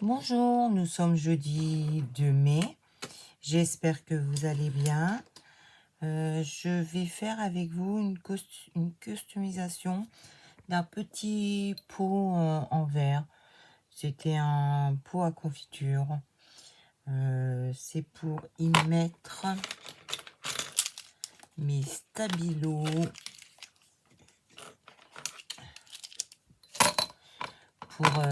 Bonjour, nous sommes jeudi 2 mai. J'espère que vous allez bien. Je vais faire avec vous une customisation d'un petit pot en verre. C'était un pot à confiture. C'est pour y mettre mes stabilos pour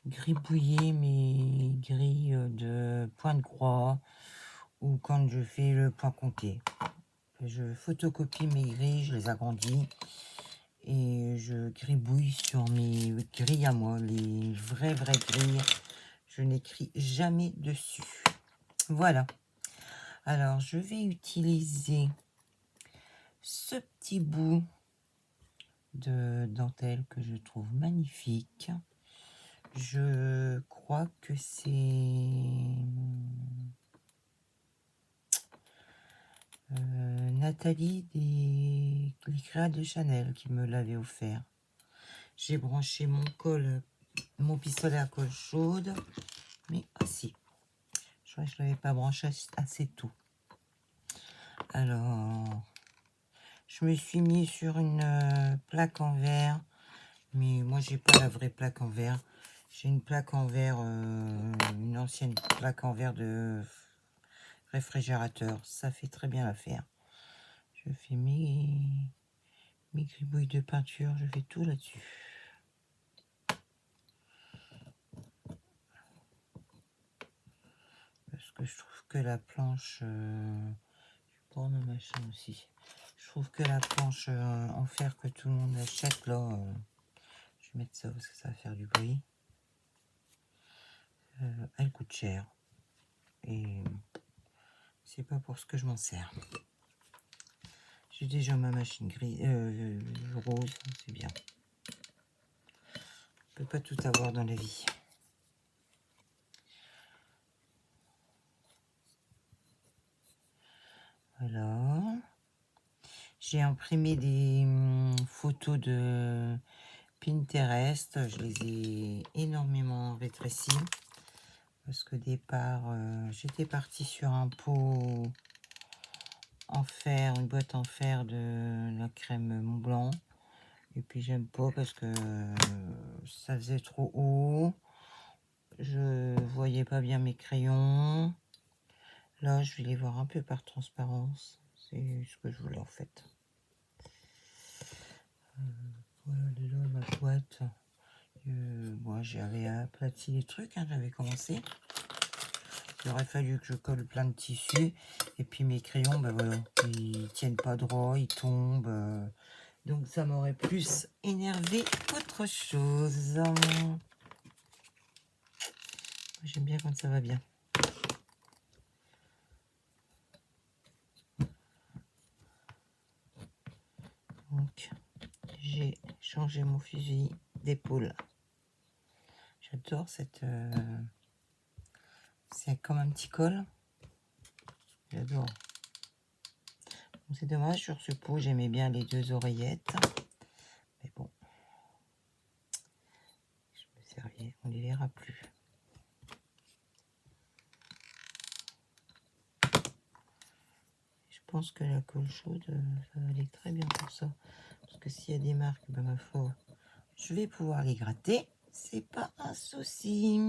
gribouiller mes grilles de point de croix ou quand je fais le point compté. Je photocopie mes grilles, je les agrandis et je gribouille sur mes grilles à moi, les vraies grilles. Je n'écris jamais dessus. Voilà. Alors, je vais utiliser ce petit bout de dentelle que je trouve magnifique. Je crois que c'est Nathalie des Créas de Chanel qui me l'avait offert. J'ai branché mon pistolet à colle chaude, mais si, je crois que je l'avais pas branché assez tôt. Alors, je me suis mis sur une plaque en verre, mais moi j'ai pas la vraie plaque en verre. J'ai une plaque en verre, une ancienne plaque en verre de réfrigérateur. Ça fait très bien l'affaire. Je fais mes gribouilles de peinture, je fais tout là-dessus. Parce que je trouve que la planche, pour ma machin aussi, je trouve que la planche en fer que tout le monde achète là, je vais mettre ça parce que ça va faire du bruit, elle coûte cher et c'est pas pour ce que je m'en sers. J'ai déjà ma machine grise, rose, c'est bien. On peut pas tout avoir dans la vie. Voilà. J'ai imprimé des photos de Pinterest. Je les ai énormément rétrécies. Parce qu'au départ, j'étais partie sur un pot en fer, une boîte en fer de la crème Mont Blanc. Et puis j'aime pas parce que ça faisait trop haut. Je voyais pas bien mes crayons. Là, je vais les voir un peu par transparence. C'est ce que je voulais en fait. Voilà déjà ma boîte. Moi, j'avais aplati les trucs, hein, j'avais commencé. Il aurait fallu que je colle plein de tissus. Et puis mes crayons, ben voilà, ils tiennent pas droit, ils tombent. Donc ça m'aurait plus énervé qu'autre chose. J'aime bien quand ça va bien. Donc j'ai changé mon fusil d'épaule. J'adore cette... c'est comme un petit col. J'adore. C'est dommage, sur ce pot, j'aimais bien les deux oreillettes. Mais bon, je me servais, on les verra plus. Je pense que la colle chaude, ça va aller très bien pour ça. Parce que s'il y a des marques, ben ma foi, je vais pouvoir les gratter. C'est pas un souci.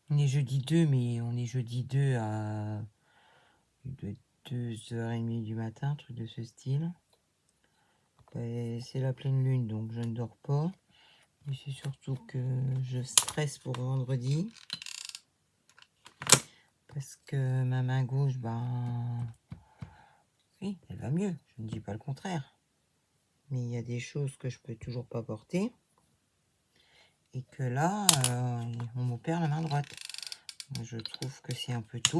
On est jeudi 2, mais on est jeudi 2 à 2h30 du matin, truc de ce style. C'est la pleine lune, donc je ne dors pas. Mais c'est surtout que je stresse pour vendredi. Parce que ma main gauche, ben... oui, elle va mieux, je ne dis pas le contraire. Mais il y a des choses que je peux toujours pas porter. Et que là, on m'opère la main droite. Je trouve que c'est un peu tôt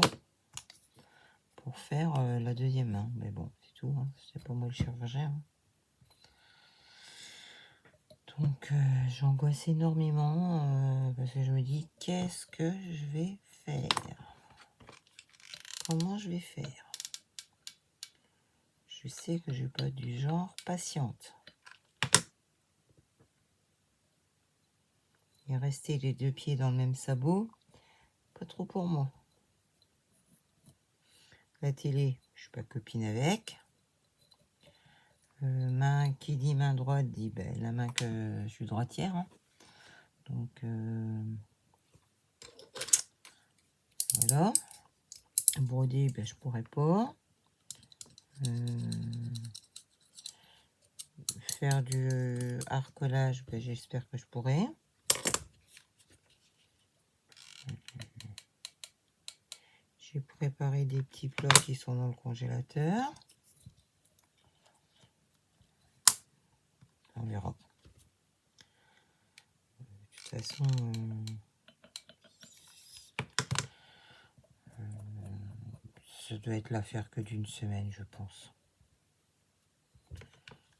pour faire la deuxième main. Mais bon, c'est tout, hein. C'est pas moi le chirurgien. Hein. Donc j'angoisse énormément parce que je me dis qu'est-ce que je vais faire. comment je vais faire. Je sais que je vais pas être du genre patiente. Et rester les deux pieds dans le même sabot, pas trop pour moi. La télé, je suis pas copine avec. Main qui dit main droite dit ben, la main que je suis droitière. Hein. Donc voilà. Broder, ben, je pourrais pas. Faire du harcolage, ben, j'espère que je pourrai. J'ai préparé des petits plats qui sont dans le congélateur. On verra. De toute façon, ça doit être l'affaire que d'une semaine, je pense.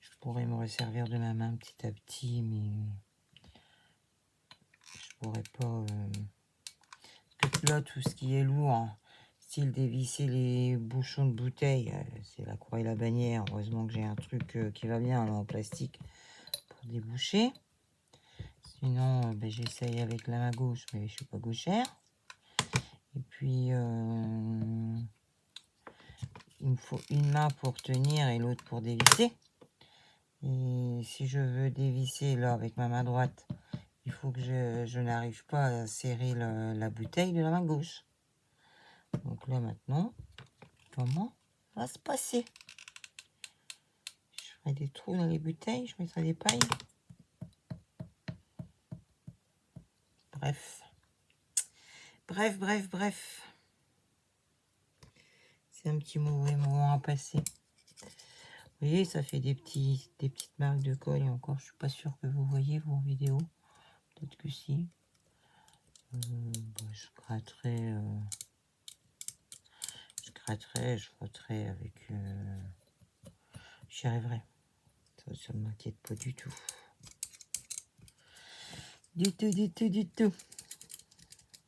Je pourrais me resservir de ma main petit à petit, mais je pourrais pas... Parce que là, tout ce qui est lourd, hein, style dévisser les bouchons de bouteille, c'est la croix et la bannière. Heureusement que j'ai un truc qui va bien là, en plastique pour déboucher. Sinon, ben, j'essaye avec la main gauche, mais je suis pas gauchère. Et puis, il me faut une main pour tenir et l'autre pour dévisser. Et si je veux dévisser là avec ma main droite, il faut que je n'arrive pas à serrer la bouteille de la main gauche. Donc là maintenant, comment va se passer? Je ferai des trous dans les bouteilles, je mettrai des pailles. Bref. Bref. C'est un petit mauvais moment à passer. Vous voyez, ça fait des petites marques de colle. Et encore, je suis pas sûre que vous voyez vos vidéos. Peut-être que si. Je gratterai, je frotterai avec... J'y arriverai. Ça ne m'inquiète pas du tout. Du tout.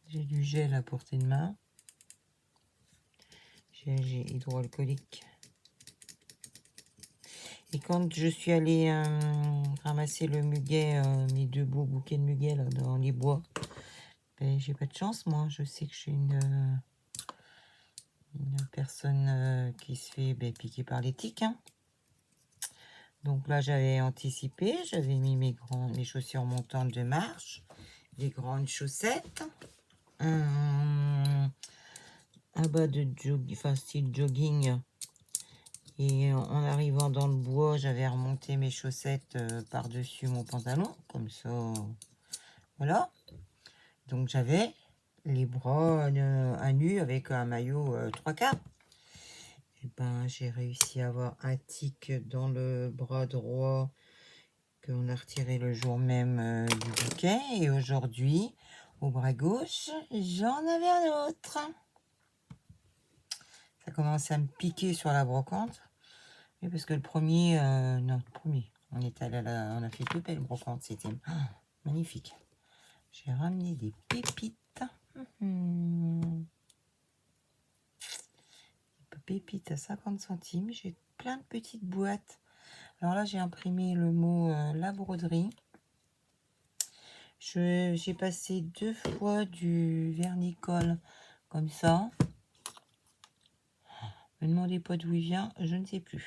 J'ai du gel à portée de main. Gel hydroalcoolique. Et quand je suis allée ramasser le muguet, mes 2 beaux bouquets de muguet là, dans les bois, ben, j'ai pas de chance, moi. Je sais que je suis une personne qui se fait piquer par les tiques. Hein. Donc là, j'avais anticipé. J'avais mis mes chaussures montantes de marche, des grandes chaussettes, un bas de style jogging. Et en arrivant dans le bois, j'avais remonté mes chaussettes par-dessus mon pantalon, comme ça. Voilà. Donc j'avais les bras à nu avec un maillot 3/4. Et ben j'ai réussi à avoir un tic dans le bras droit qu'on a retiré le jour même du bouquet. Et aujourd'hui, au bras gauche, j'en avais un autre. Ça commençait à me piquer sur la brocante. Oui, parce que le premier, on est allé on a fait deux belles brocantes, c'était magnifique. J'ai ramené des pépites. Pépites à 50 centimes. J'ai plein de petites boîtes. Alors là, j'ai imprimé le mot la broderie. J'ai passé 2 fois du vernicole comme ça. Ne me demandez pas d'où il vient, je ne sais plus.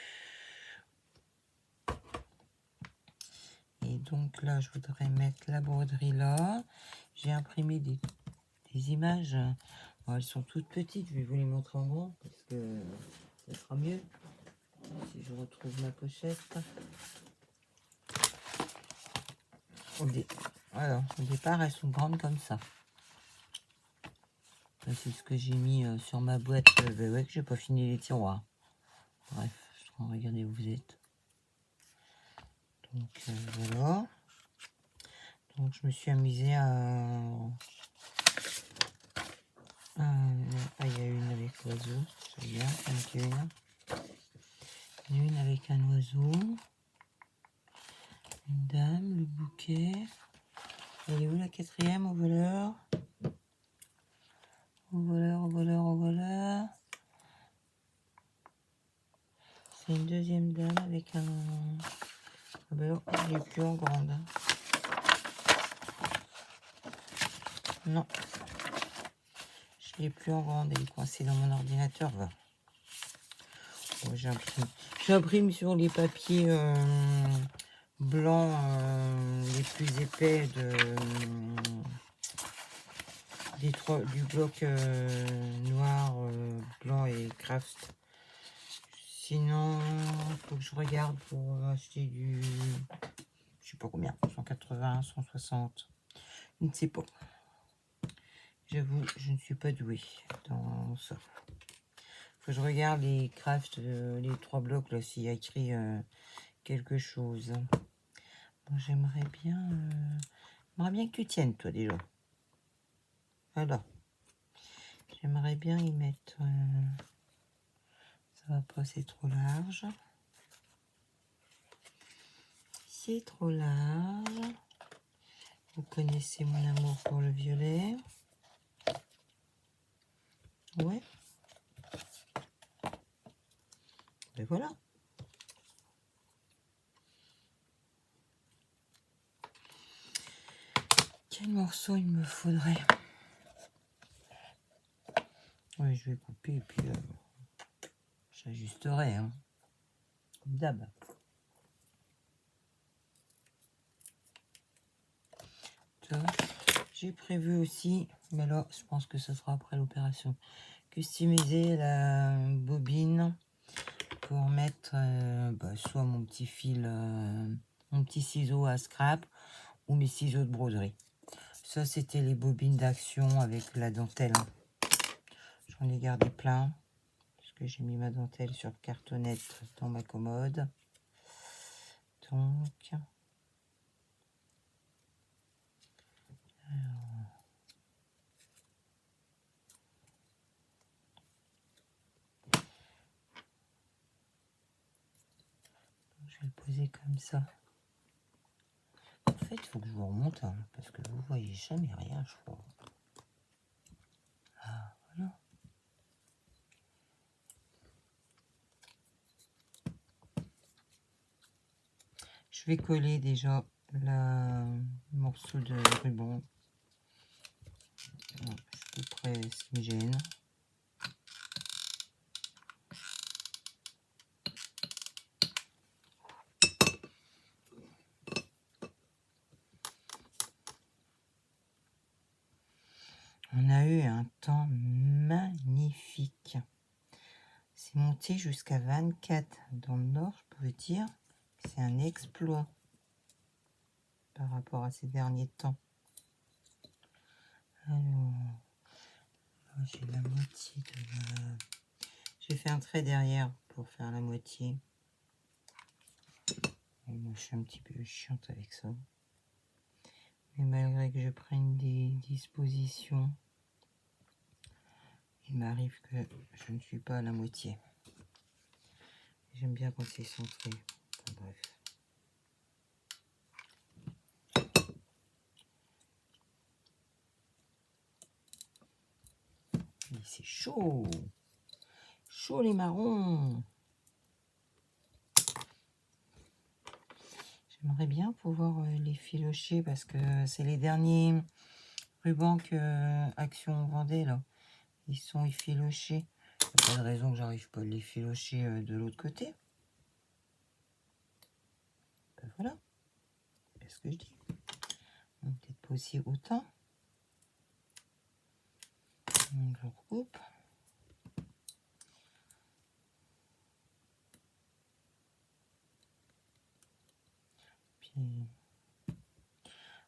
Et donc là, je voudrais mettre la broderie là. J'ai imprimé des images. Bon, elles sont toutes petites, je vais vous les montrer en grand parce que ça sera mieux. Si je retrouve ma pochette. Voilà, au départ, elles sont grandes comme ça. C'est ce que j'ai mis sur ma boîte. Ouais, que j'ai pas fini les tiroirs. Bref, regardez où vous êtes. Donc voilà. Donc je me suis amusée à... il y a une avec l'oiseau. C'est bien, une avec un oiseau. Une dame, le bouquet. Elle est où la 4e au voleur? Au voleur. avec un... Ah ben non, je l'ai plus en grande. Non. Je l'ai plus en grande. Elle est coincée dans mon ordinateur. Va. Bon, j'imprime sur les papiers blancs les plus épais du bloc noir, blanc et craft. Sinon, il faut que je regarde pour acheter du... Je sais pas combien. 180, 160. Je ne sais pas. J'avoue, je ne suis pas douée dans ça. Faut que je regarde les crafts, les 3 blocs, là, s'il y a écrit quelque chose. Bon, j'aimerais bien que tu tiennes, toi, déjà. Voilà. J'aimerais bien y mettre... ça va pas, c'est trop large. C'est trop large. Vous connaissez mon amour pour le violet. Ouais. Ben voilà. Quel morceau il me faudrait? Oui, je vais couper et puis j'ajusterai, hein, comme d'hab. J'ai prévu aussi, mais là, je pense que ce sera après l'opération, customiser la bobine pour mettre soit mon petit fil, mon petit ciseau à scrap ou mes ciseaux de broderie. Ça, c'était les bobines d'action avec la dentelle. J'en ai gardé plein parce que j'ai mis ma dentelle sur cartonnette dans ma commode. Donc, je vais le poser comme ça. En fait, il faut que je vous remonte, hein, parce que vous voyez jamais rien, je crois. Ah, voilà. Je vais coller déjà le morceau de ruban. C'est à peu près ce qui me gêne. On a eu un temps magnifique. C'est monté jusqu'à 24 dans le nord, je peux vous dire. C'est un exploit par rapport à ces derniers temps. Alors, j'ai la moitié de la... J'ai fait un trait derrière pour faire la moitié. Et moi, je suis un petit peu chiante avec ça. Mais malgré que je prenne des dispositions, il m'arrive que je ne suis pas à la moitié. J'aime bien quand c'est centré. Enfin, bref. Mais c'est chaud. Chaud les marrons. J'aimerais bien pouvoir les filocher parce que c'est les derniers rubans que Action vendait là. Ils sont effilochés. Il n'y a pas de raison que j'arrive pas à les filocher de l'autre côté. Ben voilà. C'est ce que je dis. Peut-être pas aussi autant. Donc je recoupe. Puis...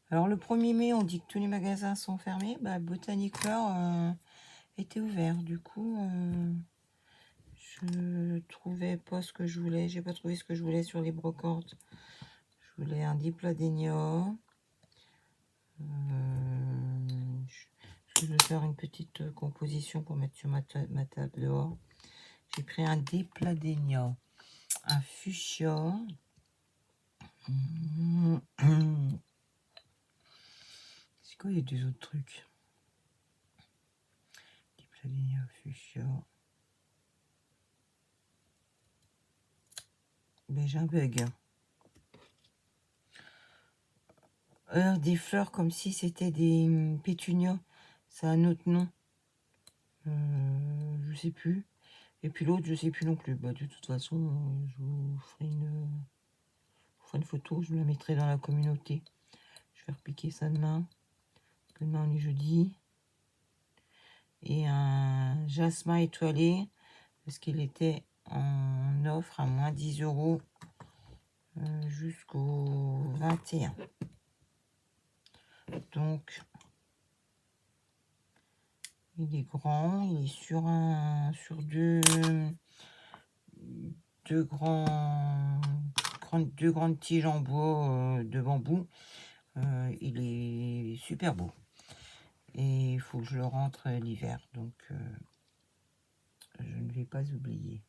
Alors le 1er mai, on dit que tous les magasins sont fermés. Bah, Botanic Fleur était ouvert. Du coup, je trouvais pas ce que je voulais. J'ai pas trouvé ce que je voulais sur les brocantes. Je voulais un dipladénia. Je vais faire une petite composition pour mettre sur ma table dehors. J'ai pris un dipladénia, un fuchsia. C'est quoi les 2 autres trucs? Dipladénia, fuchsia. Ben, j'ai un bug. Des fleurs comme si c'était des pétunias. Ça a un autre nom. Je sais plus. Et puis l'autre, je sais plus non plus. Bah, de toute façon, je vous ferai une photo. Je vous la mettrai dans la communauté. Je vais repiquer ça demain. Demain, on est jeudi. Et un jasmin étoilé. Parce qu'il était en offre à moins 10 € jusqu'au 21. Donc, il est grand. Il est sur deux grandes tiges en bois de bambou. Il est super beau. Et il faut que je le rentre l'hiver. Donc, je ne vais pas oublier.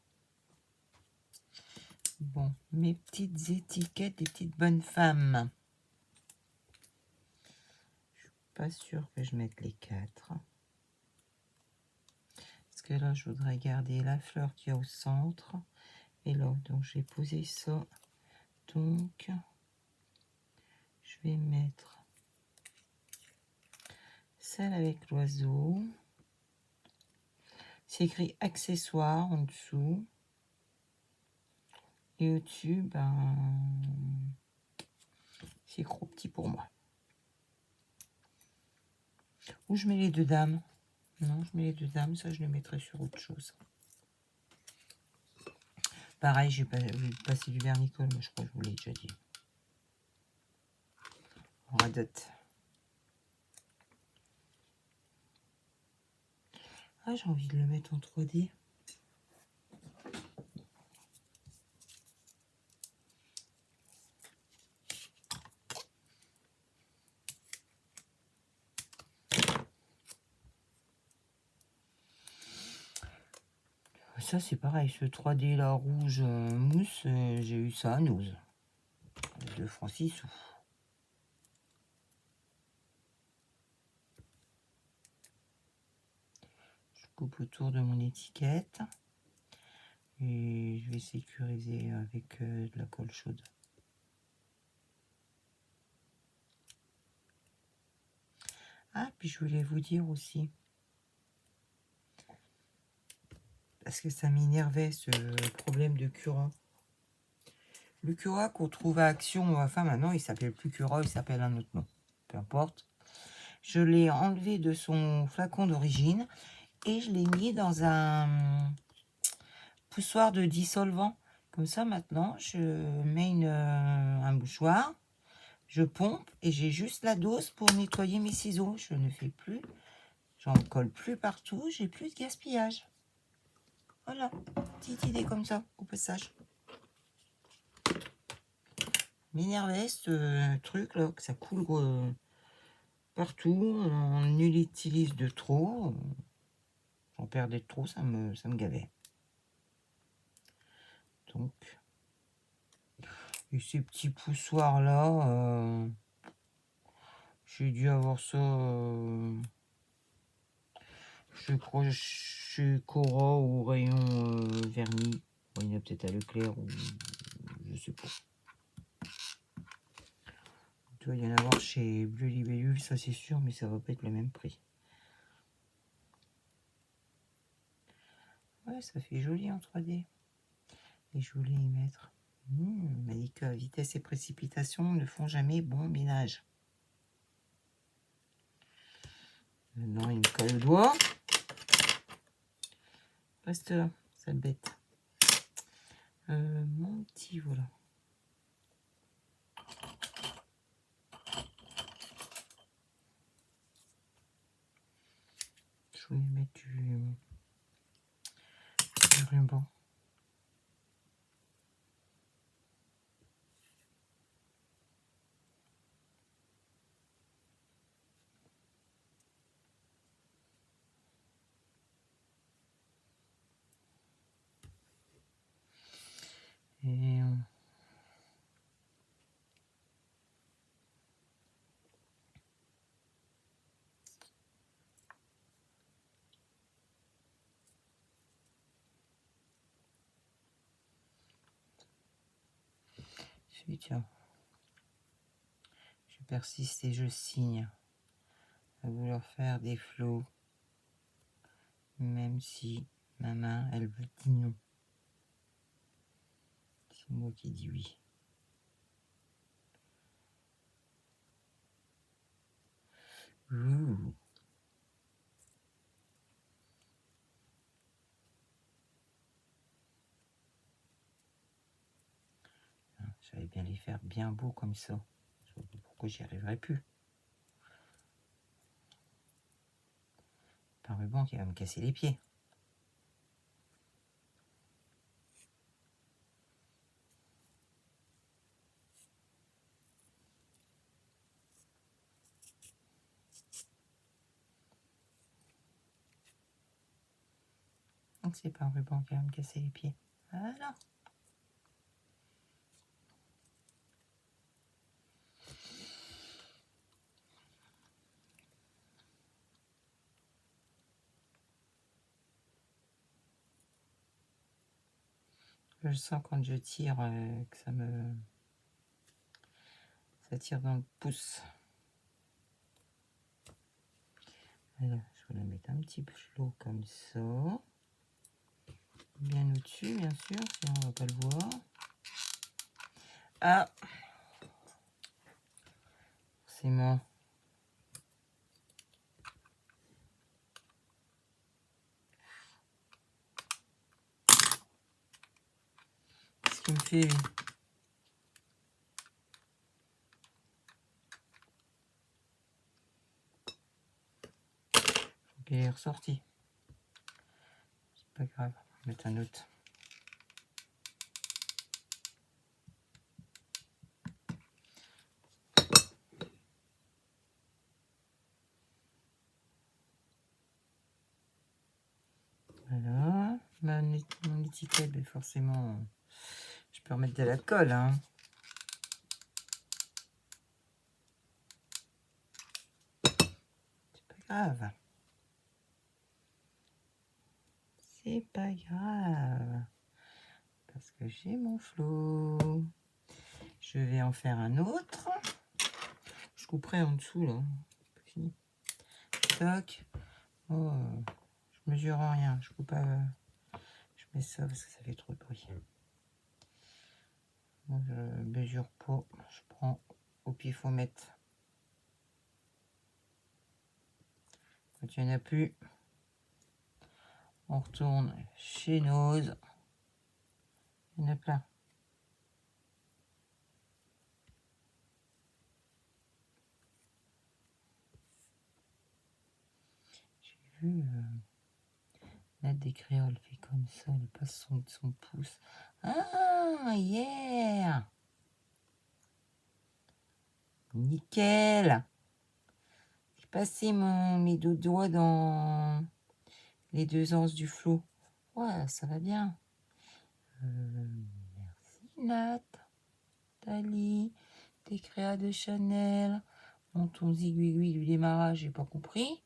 Bon, mes petites étiquettes des petites bonnes femmes. Je suis pas sûre que je mette les 4. Parce que là, je voudrais garder la fleur qu'il y a au centre. Et là, donc j'ai posé ça. Donc, je vais mettre celle avec l'oiseau. C'est écrit accessoires en dessous. Et au-dessus, ben, c'est trop petit pour moi. Ou je mets les 2 dames. Non, je mets les 2 dames. Ça, je les mettrai sur autre chose. Pareil, j'ai passé du vernicole, mais je crois que je vous l'ai déjà dit. On radote. Ah, j'ai envie de le mettre en 3D. Ça, c'est pareil. Ce 3D là, rouge mousse, j'ai eu ça à Nouz. De Francis. Je coupe autour de mon étiquette. Et je vais sécuriser avec de la colle chaude. Ah, puis je voulais vous dire aussi, parce que ça m'énervait ce problème de Cura. Le Cura qu'on trouve à Action, enfin maintenant il s'appelle plus Cura, il s'appelle un autre nom. Peu importe. Je l'ai enlevé de son flacon d'origine et je l'ai mis dans un poussoir de dissolvant. Comme ça maintenant, je mets un mouchoir, je pompe et j'ai juste la dose pour nettoyer mes ciseaux. Je ne fais plus, j'en colle plus partout, j'ai plus de gaspillage. Voilà, petite idée comme ça, au passage. M'énervait ce truc là, que ça coule partout, on utilise de trop. J'en perdais de trop, ça me gavait. Donc, et ces petits poussoirs là, j'ai dû avoir ça, je crois, chez Cora ou rayon vernis. Bon, il y en a peut-être à Leclerc ou je sais pas. Il doit y en avoir chez Bleu Libellule, ça c'est sûr, mais ça va pas être le même prix. Ouais, ça fait joli en 3D. Et je voulais y mettre. Il m'a dit que vitesse et précipitation ne font jamais bon ménage. Maintenant, il me colle le doigt. Reste là, sale bête. Mon petit, voilà. Je voulais mettre du ruban. Et Puis tiens, je persiste et je signe à vouloir faire des flots, même si ma main, elle veut dire non. C'est moi qui dis oui. Ouh. J'allais bien les faire bien beaux comme ça. Je sais pas pourquoi j'y arriverai plus. Pas un ruban qui va me casser les pieds. Donc c'est pas un ruban qui va me casser les pieds. Voilà. Je sens quand je tire que ça tire dans le pouce. Alors, je vais la mettre un petit flot comme ça. Bien au-dessus, bien sûr, sinon on va pas le voir. Ah, forcément. Qu'est-ce qu'il me fait, lui? Il est ressorti. C'est pas grave, on va mettre un autre. Voilà, mon étiquette, mais forcément, je peux remettre de la colle, hein. C'est pas grave. C'est pas grave. Parce que j'ai mon flot. Je vais en faire un autre. Je couperai en dessous, là. Fini. Toc. Oh, je mesure rien. Je coupe pas. Je mets ça parce que ça fait trop de bruit. Moi, je mesure pas. Je prends au pifomètre. Quand il n'y en a plus, on retourne chez Nose. Il y en a plein. J'ai vu Nat des Créoles fait comme ça, elle passe son pouce. Ah, yeah! Nickel! J'ai passé mes deux doigts dans les deux anses du flot. Ouais, ça va bien. Merci Nat. Tali, tes créas de Chanel. Bon, ton zigouigoui du démarrage, j'ai pas compris.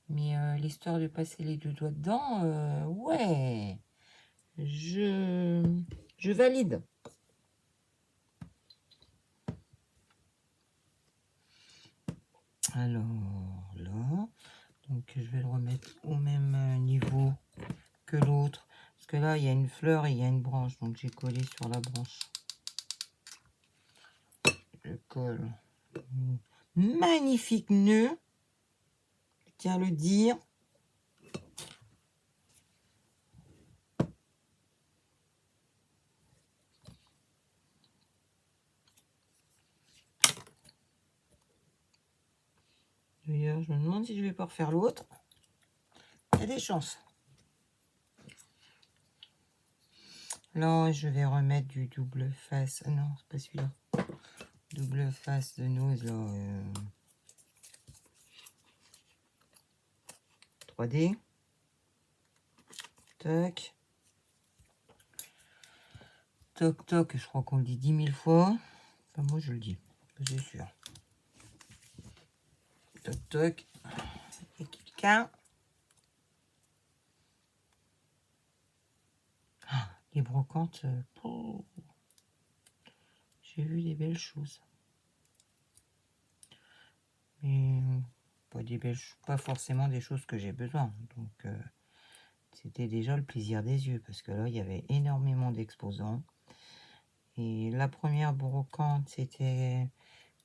Mais l'histoire de passer les deux doigts dedans, ouais. Je valide. Alors là, donc je vais le remettre au même niveau que l'autre. Parce que là, il y a une fleur et il y a une branche. Donc j'ai collé sur la branche. Je colle. Magnifique nœud. Je tiens à le dire. D'ailleurs, je me demande si je vais pas refaire l'autre. Il y a des chances. Là, je vais remettre du double face. Ah non, c'est pas celui-là. Double face de Nose, là. 3D. Tac. Toc, toc. Je crois qu'on le dit 10 000 fois. Enfin, moi, je le dis. C'est sûr. Toc, toc. Et quelqu'un. Les brocantes. j'ai vu des belles choses. Mais pas forcément des choses que j'ai besoin. Donc, c'était déjà le plaisir des yeux, parce que là, il y avait énormément d'exposants. Et la première brocante, c'était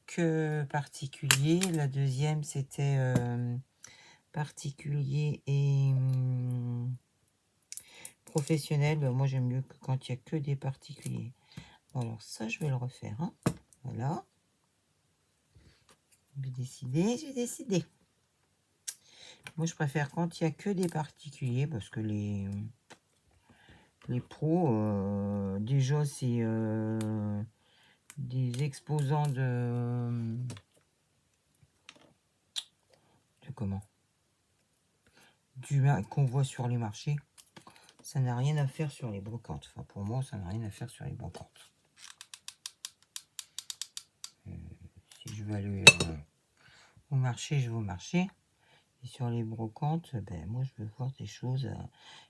que particulier. La deuxième, c'était particulier et professionnel. Ben, moi, j'aime mieux que quand il n'y a que des particuliers. Bon, alors ça, je vais le refaire. Hein. Voilà. J'ai décidé. Moi, je préfère quand il n'y a que des particuliers, parce que les pros, déjà, c'est des exposants de comment qu'on voit sur les marchés. Ça n'a rien à faire sur les brocantes. Enfin, pour moi, ça n'a rien à faire sur les brocantes. Si je veux aller au marché, je vais au marché. Et sur les brocantes, ben, moi, je veux voir des choses.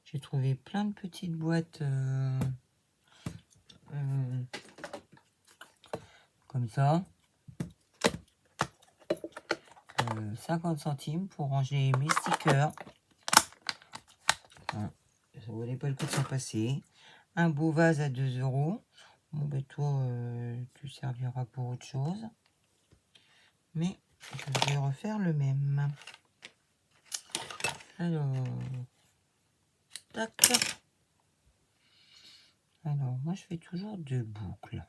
J'ai trouvé plein de petites boîtes comme ça. 50 centimes pour ranger mes stickers. Hein, ça valait pas le coup de s'en passer. Un beau vase à 2 €. Bon, ben toi, tu serviras pour autre chose. Mais je vais refaire le même. Alors, tac. Alors, moi, je fais toujours 2 boucles.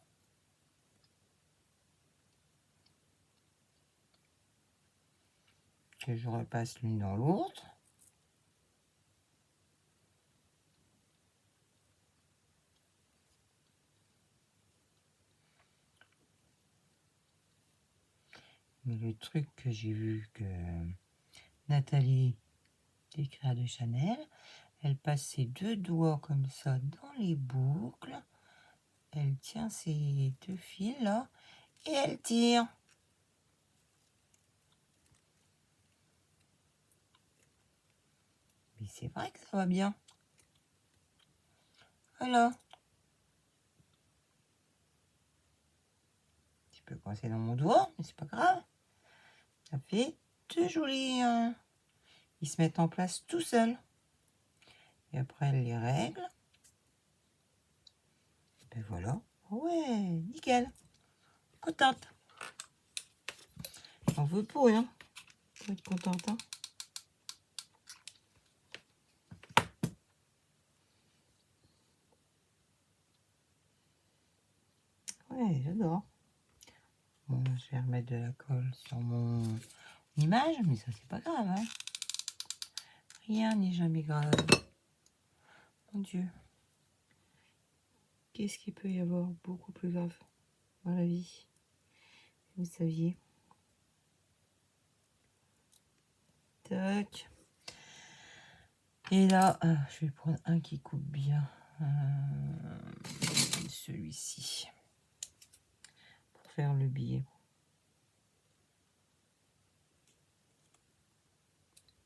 Que je repasse l'une dans l'autre. Mais le truc que j'ai vu que Nathalie, des Créas de Chanel, elle passe ses 2 doigts comme ça dans les boucles. Elle tient ces 2 fils là et elle tire. Mais c'est vrai que ça va bien. Voilà. Un petit peu coincé dans mon doigt, mais c'est pas grave. Ça fait 2 jolis. Ils se mettent en place tout seuls. Et après, elle les règle. Et voilà. Ouais, nickel. Contente. J'en veux pas, hein. Faut être contente, hein. Ouais, j'adore. Bon, je vais remettre de la colle sur mon image, mais ça, c'est pas grave, hein. Rien n'est jamais grave. Mon Dieu. Qu'est-ce qu'il peut y avoir beaucoup plus grave dans la vie? Vous saviez. Tac. Et là, je vais prendre un qui coupe bien. Celui-ci. Pour faire le billet.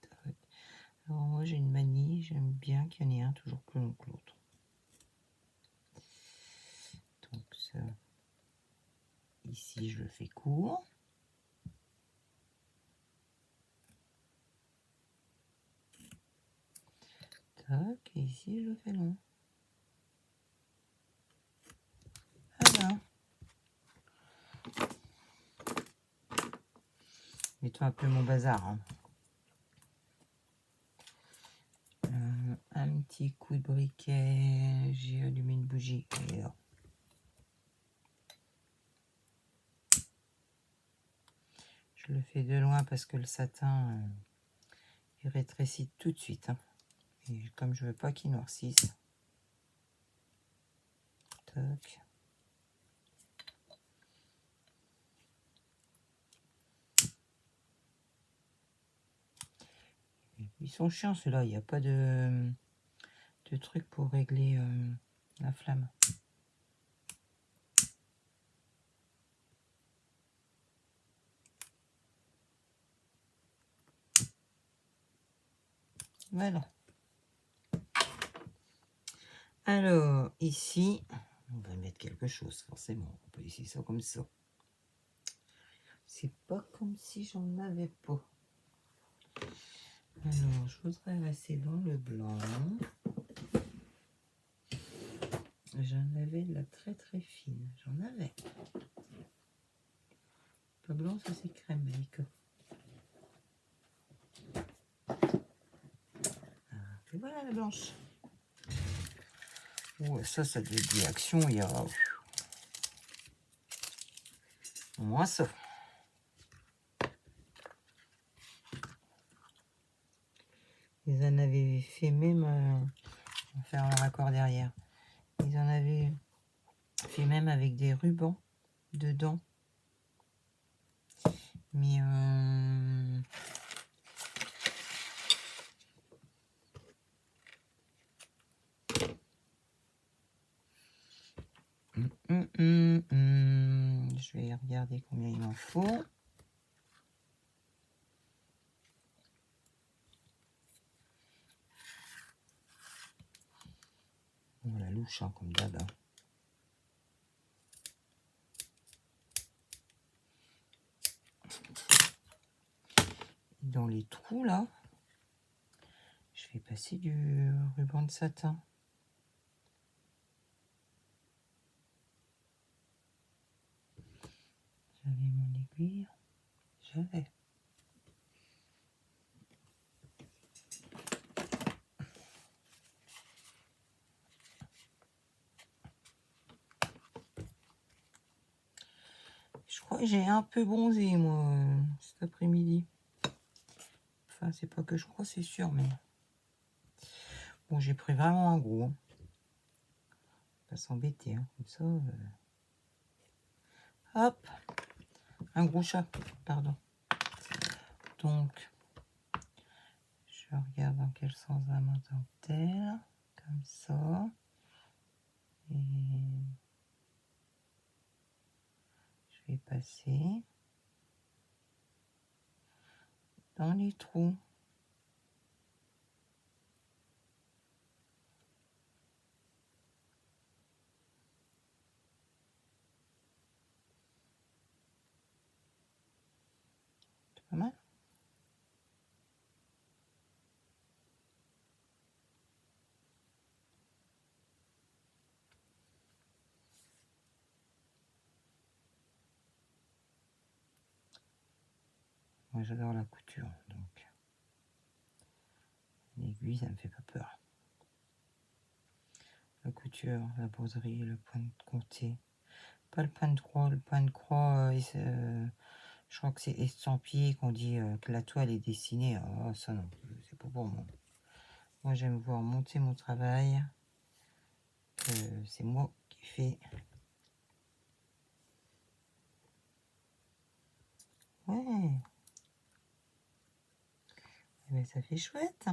Tac. Alors moi, j'ai une manie. J'aime bien qu'il y en ait un toujours plus long que l'autre. Donc ça, ici, je le fais court. Tac, et ici, je le fais long. Voilà. Mets-toi un peu mon bazar. Hein. Un petit coup de briquet. J'ai allumé une bougie. Et là. Je le fais de loin parce que le satin il rétrécit tout de suite. Hein. Et comme je veux pas qu'il noircisse. Tac. Ils sont chiants ceux-là. Il n'y a pas de truc pour régler la flamme. Voilà. Alors, ici, On va mettre quelque chose, forcément. On peut laisser ça comme ça. C'est pas comme si j'en avais pas. Alors, je voudrais rester dans le blanc. J'en avais de la très très fine. J'en avais. Le blanc, ça c'est crème avec. Et voilà la blanche. Ouais, ça devient action. Il y a au moins ça. Ils en avaient fait même, on va faire un raccord derrière. Ils en avaient fait même avec des rubans dedans. Mais je vais regarder combien il m'en faut. On la louche hein, comme d'hab. Dans les trous là, je vais passer du ruban de satin. J'avais mon aiguille. J'avais. Je crois que j'ai un peu bronzé moi cet après-midi. Enfin, c'est pas que je crois, c'est sûr, mais bon, j'ai pris vraiment un gros. Hein. Pas s'embêter, hein, comme ça. Hop, un gros chat, pardon. Donc, je regarde dans quel sens va ma dentelle, comme ça. Et je vais passer dans les trous. C'est pas mal. Moi, j'adore la couture, donc l'aiguille, ça me fait pas peur. La couture, la broderie, le point de comté. Pas le point de croix. Le point de croix, je crois que c'est estampillé qu'on dit que la toile est dessinée. Oh, ça non, c'est pas pour moi. Moi, j'aime voir monter mon travail. C'est moi qui fais. Ouais. Mais ça fait chouette.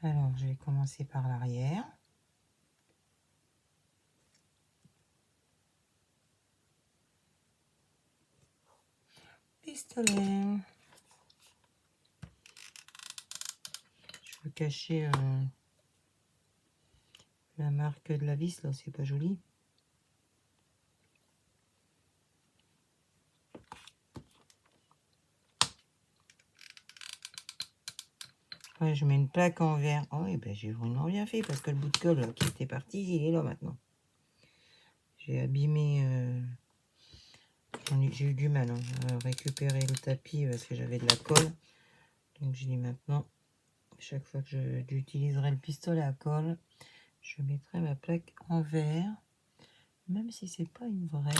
Alors, je vais commencer par l'arrière. Pistolet. Je veux cacher la marque de la vis, là, c'est pas joli. Ouais, je mets une plaque en verre. Oh, et ben j'ai vraiment bien fait parce que le bout de colle là, qui était parti, il est là maintenant. J'ai abîmé. J'ai eu du mal hein, à récupérer le tapis parce que j'avais de la colle. Donc je dis maintenant, chaque fois que j'utiliserai le pistolet à colle, je mettrai ma plaque en verre. Même si c'est pas une vraie,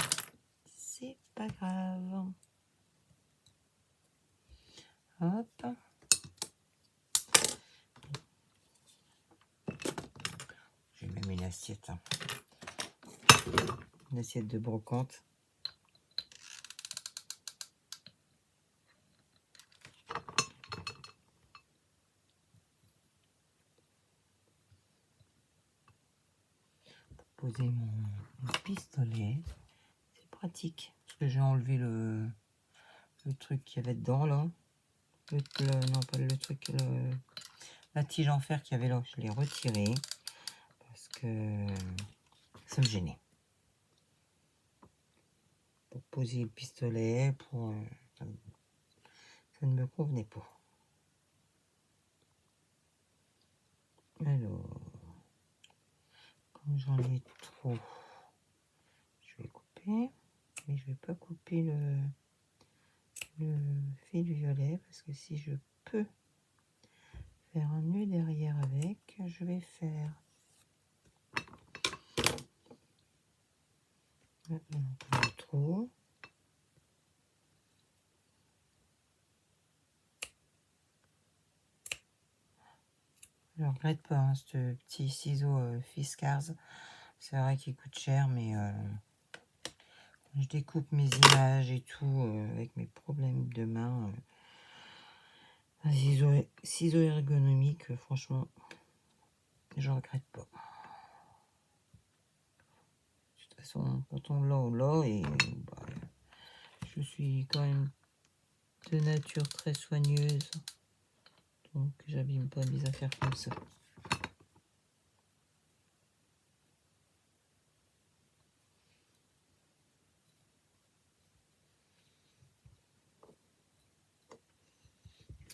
c'est pas grave. Hop. J'ai même une assiette. Hein. Une assiette de brocante. Pour poser mon pistolet. C'est pratique. Parce que j'ai enlevé le truc qu'il y avait dedans là. non, pas le truc, la tige en fer qu'il y avait là, je l'ai retirée parce que ça me gênait. Pour poser le pistolet, ça ne me convenait pas. Alors, comme j'en ai trop, je vais couper, mais je vais pas couper le fil violet parce que si je peux faire un nœud derrière avec, je vais faire trop. Je regrette pas hein, ce petit ciseau Fiskars. C'est vrai qu'il coûte cher, mais quand je découpe mes images et tout avec mes problèmes de main, un ciseau ergonomique, franchement, je regrette pas. De toute façon, quand on l'a, on l'a, et bah, je suis quand même de nature très soigneuse, donc j'abîme pas mes affaires comme ça.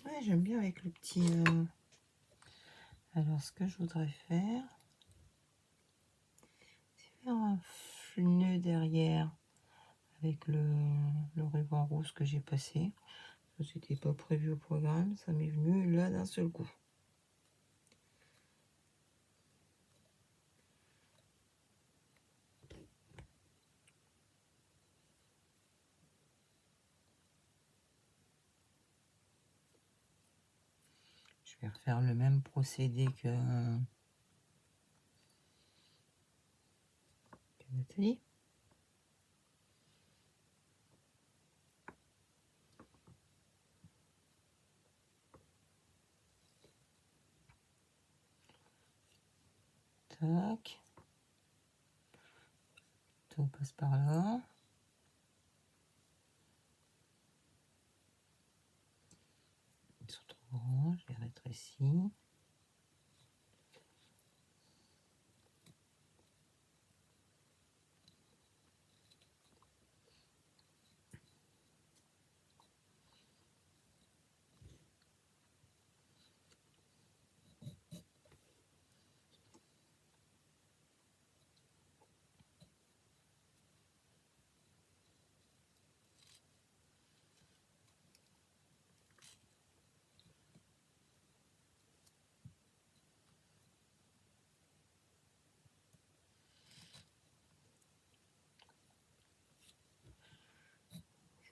Ouais, j'aime bien avec le petit... Alors, ce que je voudrais faire, c'est faire un nœud derrière avec le ruban rose que j'ai passé. Ça, c'était pas prévu au programme, ça m'est venu là d'un seul coup. Je vais refaire le même procédé que Nathalie. Tac. Tout passe par là. Ils sont trop grands, je les rétrécis.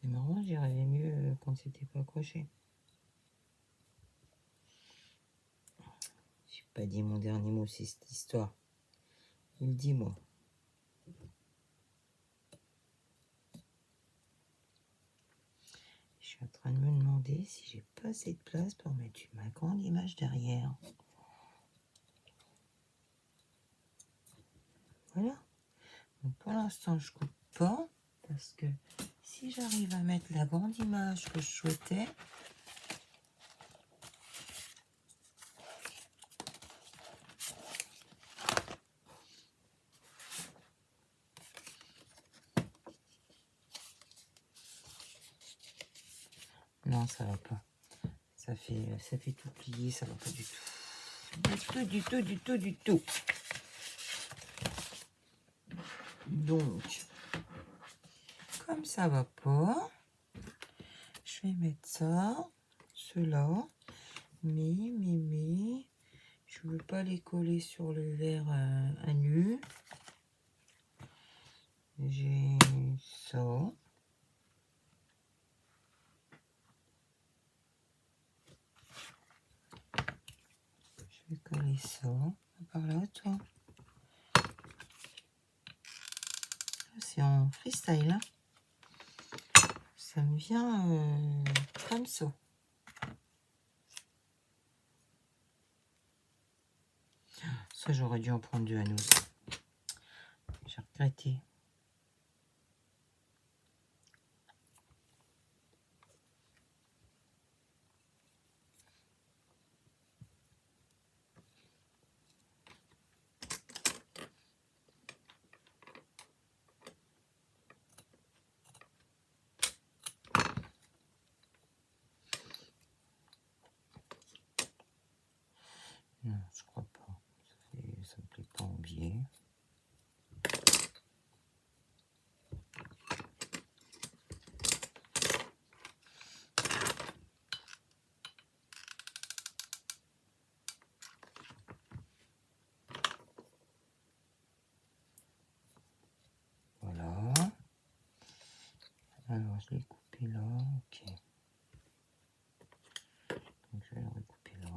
C'est marrant, j'y arrivais mieux quand c'était pas accroché. J'ai pas dit mon dernier mot, c'est cette histoire. Il dit moi. Je suis en train de me demander si j'ai pas assez de place pour mettre ma grande image derrière. Voilà. Donc pour l'instant, je coupe pas parce que si j'arrive à mettre la grande image que je souhaitais, non, ça va pas. Ça fait tout plier, ça va pas du tout. Du tout. Donc, comme ça va pas, je vais mettre ça, cela, mais, je veux pas les coller sur le verre à nu. J'ai ça. Je vais coller ça par là, toi. C'est en freestyle, hein. Ça me vient comme ça. Ça, j'aurais dû en prendre deux à nous. J'ai regretté. Alors, je l'ai coupé là, ok. Donc, je vais le recouper là.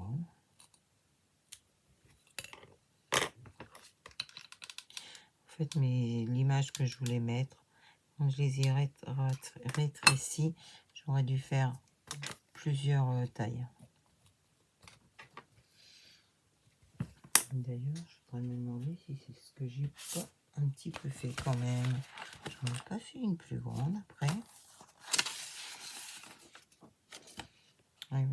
En fait, l'image que je voulais mettre, quand je les ai rétrécis, j'aurais dû faire plusieurs tailles. D'ailleurs, je pourrais me demander si c'est ce que j'ai pas un petit peu fait quand même. J'en ai pas fait une plus grande après. Ouais,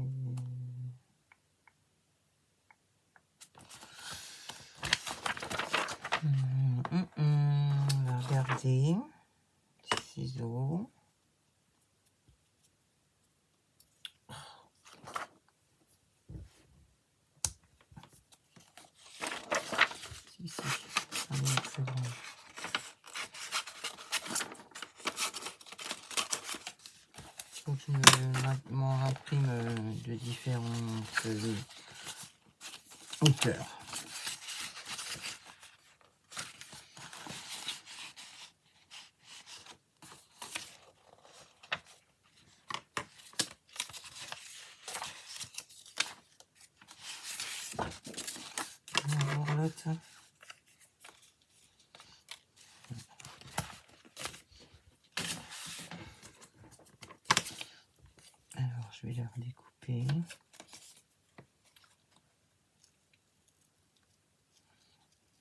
on va regarder. Ciseaux. Si, allez, plus grand. Faut que je m'en imprime de différentes hauteurs. On va voir l'autre. Alors, je vais la redécouper.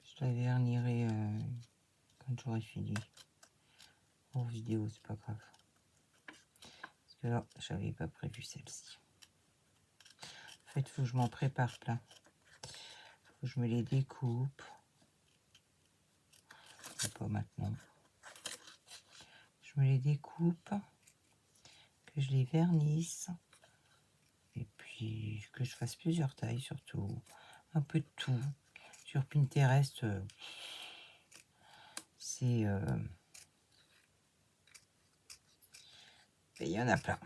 Je la vernirai quand j'aurai fini. En vidéo, c'est pas grave. Parce que là, j'avais pas prévu celle-ci. En fait, il faut que je m'en prépare plein. Faut que je me les découpe. Pas maintenant. Je me les découpe, que je les vernisse. Et puis, que je fasse plusieurs tailles, surtout. Un peu de tout. Sur Pinterest, c'est... il y en a plein.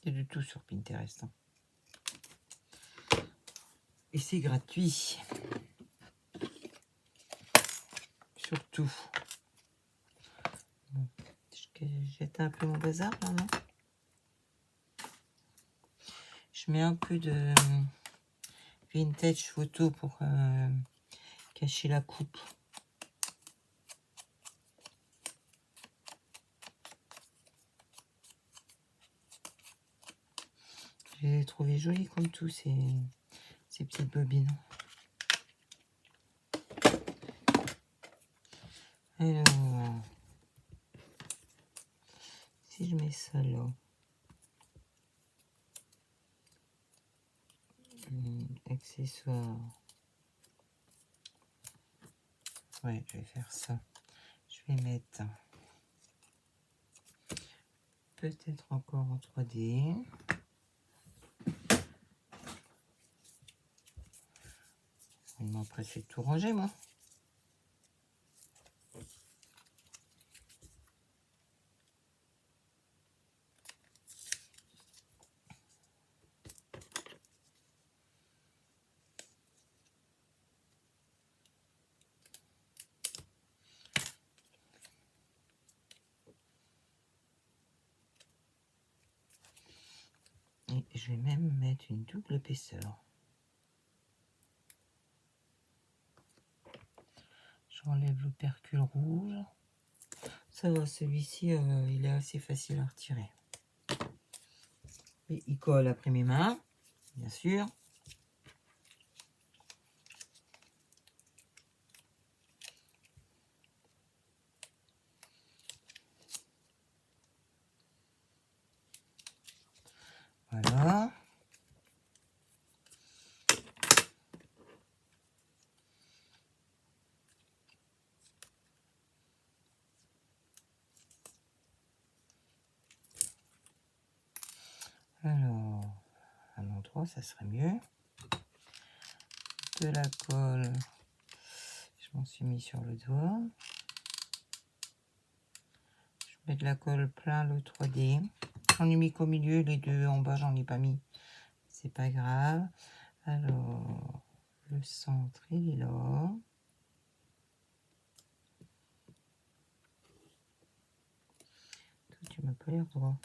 Il y a du tout sur Pinterest. Hein. Et c'est gratuit. Surtout. Bon, je jette un peu mon bazar, là, non? Je mets un peu de vintage photo pour cacher la coupe. Je les ai trouvées jolies comme tout, ces petites bobines. Alors, si je mets ça là, accessoires, ouais, je vais faire ça. Je vais mettre peut-être encore en 3D. Il m'a pressé de tout ranger, moi. Et je vais même mettre une double épaisseur. J'enlève l'opercule rouge. Ça va, celui-ci, il est assez facile à retirer. Et il colle après mes mains, bien sûr. Voilà. Alors, un endroit, ça serait mieux. De la colle, je m'en suis mis sur le doigt. Je mets de la colle plein le 3D. J'en ai mis qu'au milieu, les deux en bas, j'en ai pas mis. C'est pas grave. Alors, le centre, il est là. pas l'air droit.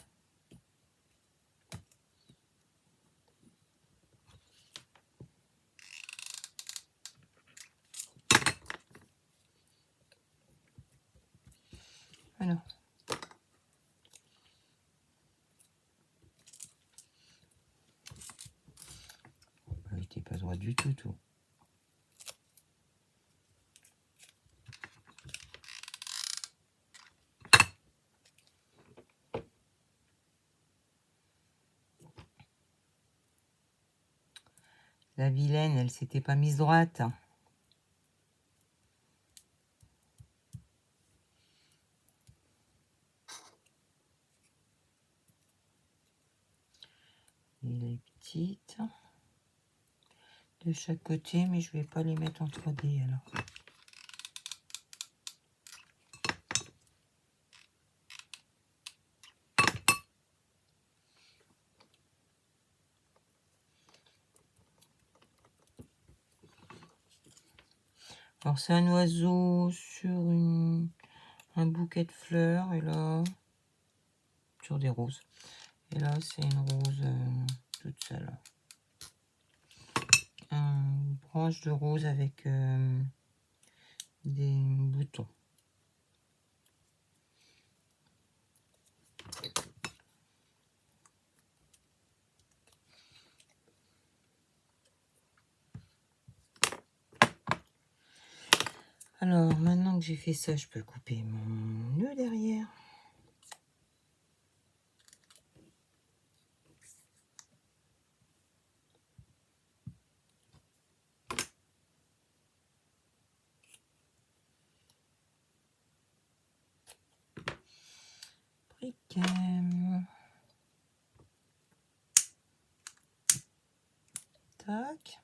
Voilà. Il n'était pas droit du tout, tout. La vilaine, elle s'était pas mise droite. Et les petites de chaque côté, mais je vais pas les mettre en 3D alors. Alors c'est un oiseau sur un bouquet de fleurs et là sur des roses. Et là c'est une rose toute seule. Une branche de rose avec des boutons. Alors maintenant que j'ai fait ça, je peux couper mon nœud derrière. Tac.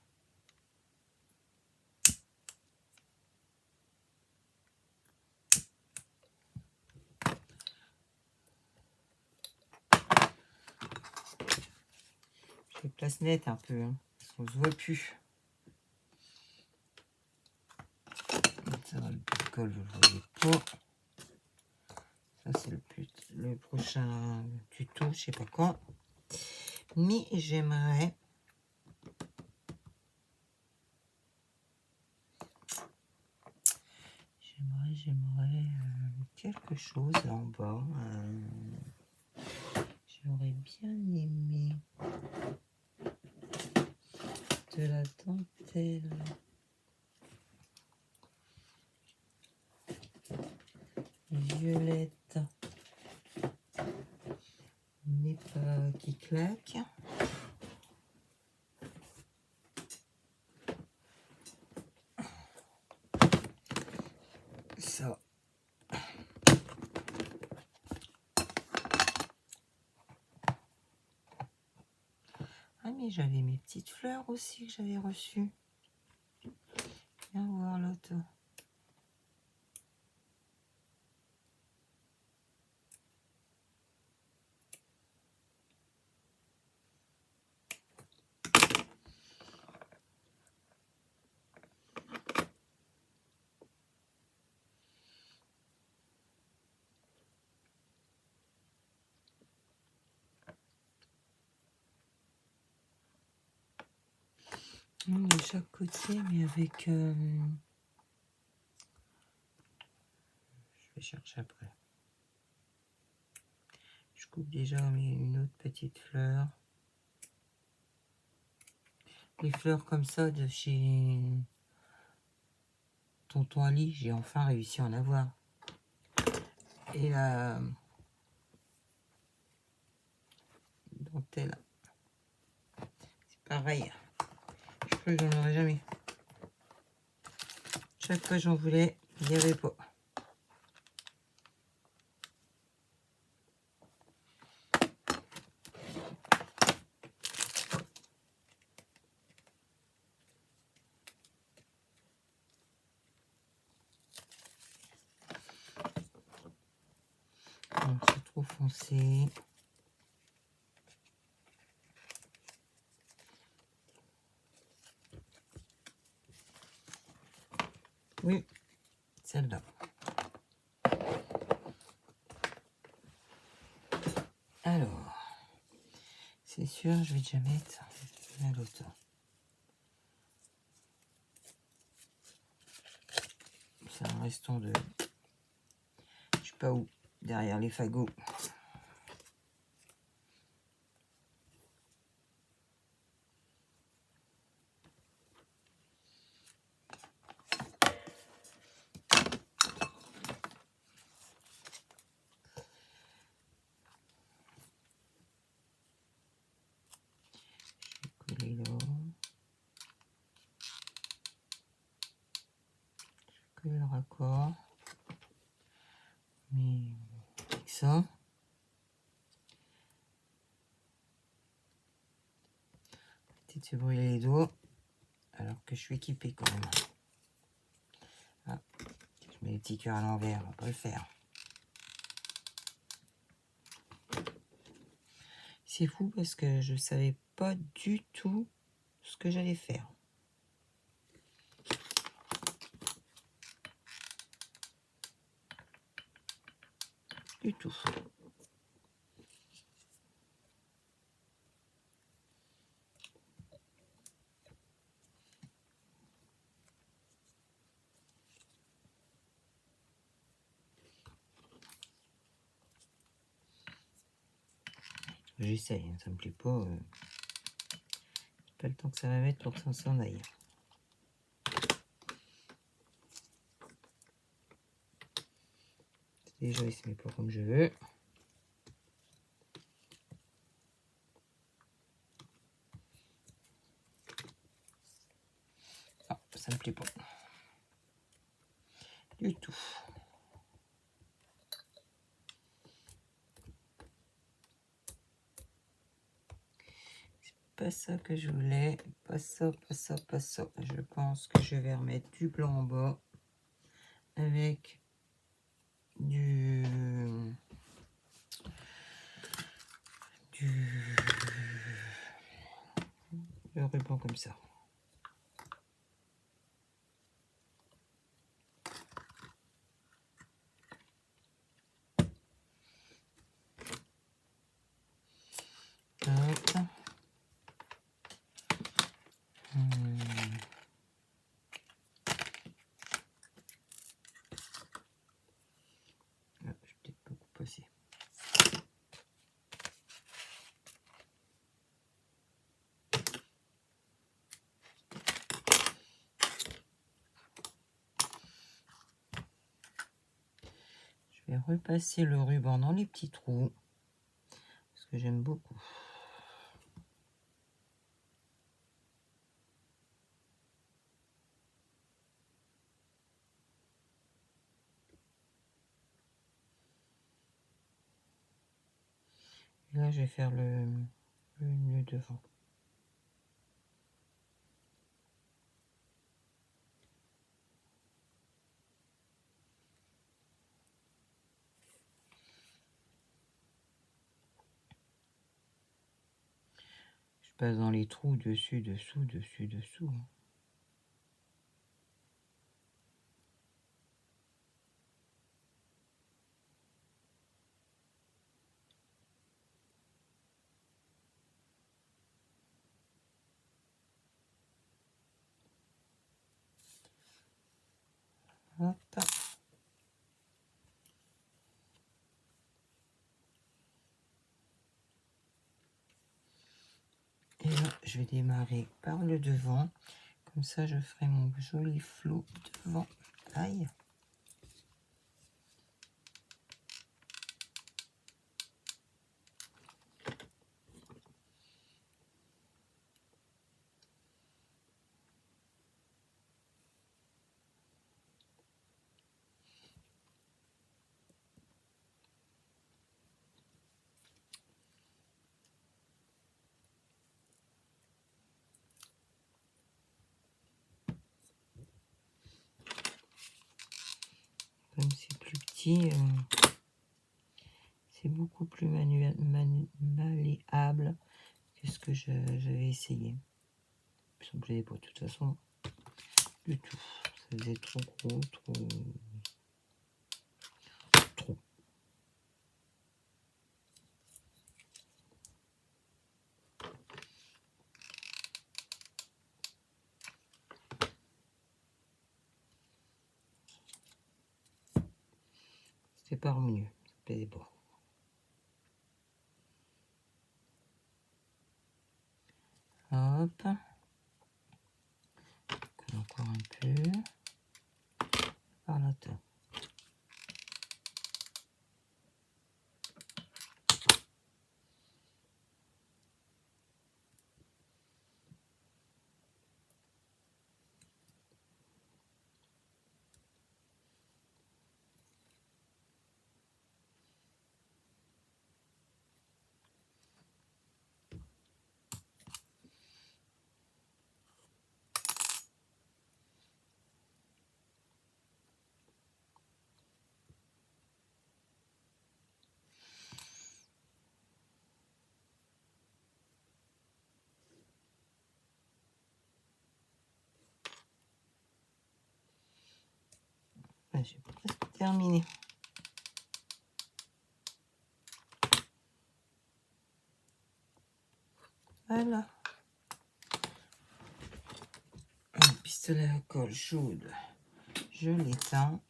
Je fais place nette un peu, hein. On se voit plus. Ça va, le col, vous le voyez pas. Ça c'est le prochain tuto, je sais pas quand. Mais j'aimerais quelque chose là en bas. J'aurais bien aimé de la dentelle. Violette. Mais pas qui claque. Ça. Ah mais j'avais mes petites fleurs aussi que j'avais reçues. Viens voir l'autre. De chaque côté, mais avec... je vais chercher après. Je coupe déjà une autre petite fleur. Les fleurs comme ça de chez Tonton Ali, j'ai enfin réussi à en avoir. Et la dentelle, c'est pareil. Je crois que j'en aurais jamais. Chaque fois j'en voulais, il n'y avait pas. C'est trop foncé. Oui, celle-là. Alors, c'est sûr, je vais déjà mettre l'autre. C'est un restant de... Je sais pas où, derrière les fagots. Je vais coller là. Je colle le raccord. Mais avec ça. Peut-être se brûler les doigts. Alors que je suis équipée quand même. Ah, je mets les petits cœurs à l'envers, on va pas le faire. C'est fou parce que je savais pas du tout ce que j'allais faire. Du tout. J'essaye, hein, ça me plaît pas. Pas le temps que ça va mettre pour que ça s'en aille. Déjà, il se met pas comme je veux. Ah, ça me plaît pas. Du tout. Pas ça que je voulais, pas ça, pas ça, pas ça. Je pense que je vais remettre du blanc en bas avec du le ruban comme ça. Hop. Ah, je vais peut-être beaucoup passer. Je vais repasser le ruban dans les petits trous parce que j'aime beaucoup. Et là, je vais faire le nœud devant. Je passe dans les trous dessus, dessous, dessus, dessous. Hop. Et là, je vais démarrer par le devant. Comme ça, je ferai mon joli flot devant. Aïe. Comme c'est plus petit, c'est beaucoup plus malléable que ce que j'avais essayé. Ça me plaisait pas de toute façon du tout. Ça faisait trop gros, trop. pas revenu. Ça plaisait pas. Hop. Encore un peu. Par là. J'ai presque terminé. Voilà. Un pistolet à colle chaude. Je l'éteins.